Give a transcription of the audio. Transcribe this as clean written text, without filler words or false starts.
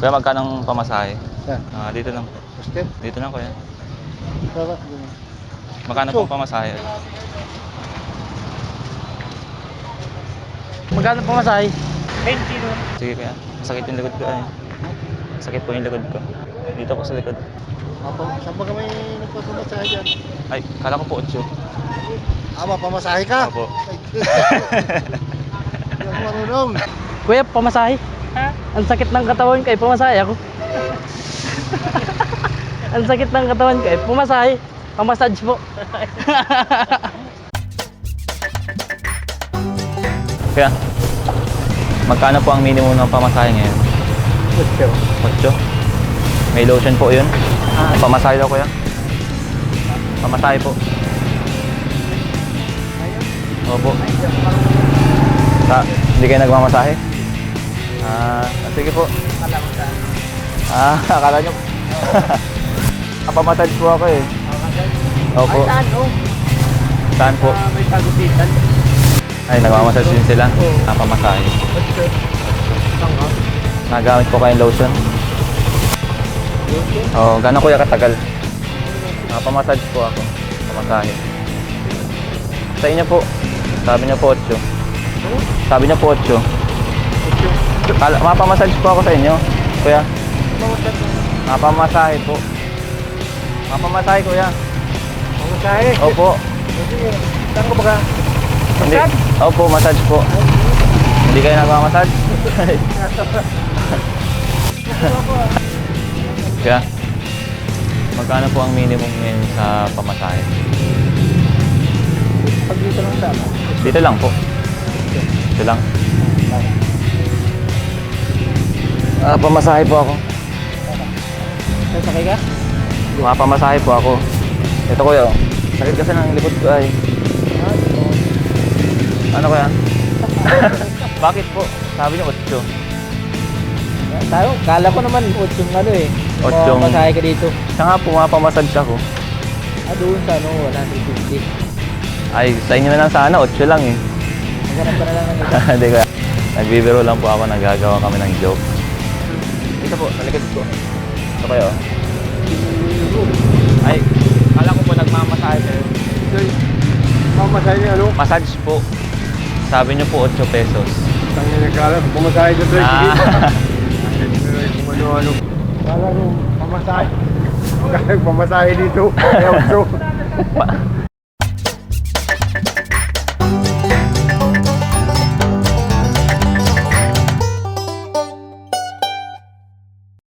Kuya, magkano ang pamasahe? Saan? Dito lang. Step? Dito lang, kuya. Sarap. Magkano pong pamasahe? Magkano pamasahe? 20 nun. Sige, kuya. Masakit yung likod ko ay. Masakit po yung likod ko. Dito po sa likod. Saan ba kami nagpapamasahe dyan? Ay, kala ko po 8. Mapamasahe ka? Opo. Hindi ako marunong. Kuya, pamasahe. Ha? Ang sakit ng katawan ko, pamasahe ako. Ang sakit ng katawan ko, pamasahe. Pamassage po. Kuya, magkano po ang minimum ng pamasahe ngayon? 8. May lotion po yun. Pamasahe daw, kuya. Pamasahe po. Opo. Hindi kayo nagmamasahe? Sige po. Akala nyo. Napamassage po ako eh. Opo. Ay, saan? Oh. Saan po? May pagupitan. Ay, nagmamassage din sila. Napamasahe. Nagamit po kayong lotion? Oo, gano'n kuya katagal? Napamassage po ako. Pamasahe. Sa inyo po. Sabi niya po 8. Sabi niya po 8. Mapamassage po ako sa inyo, kuya. Mapamasahe po. Mapamasahe, kuya. Pamasahe? Opo. Saan ka ba ka? Hindi. Opo, massage po. Hindi kayo nagmamassage? Kaya, magkano po ang minimum ngayon sa pamasahe? Pag dito lang sa Dito lang po. Dito lang. Pamasahe po ako. Sasakay ka? Pamasahe po ako. Ito kuya, oh. Sakit kasi ng likod ko ay. Ano kuya? Bakit po? Sabi niyo 8. Tayo, kala ko naman 8 yung ano eh. 8 yung- Pamasahe ka dito. Siya nga po, mapamassage ako. Doon sa ano, 150. Ay, sa inyo na lang sana, 8 lang eh. Maghanap ka na lang ng isa. Hindi kuya. Nagbibiro lang po ako, nagagawa kami ng joke. Ito po, sa likod ko. Ito kayo. Ay, kala ko po nagmamasahe kayo. Pamasahe niya, ano? Massage po. Sabi niyo po 8 pesos. Saan niya nagkala? Pamasahe ka doon. Kung ano-ano. Kala nung pamasahe. Kaya pamasahe dito. Kaya 8.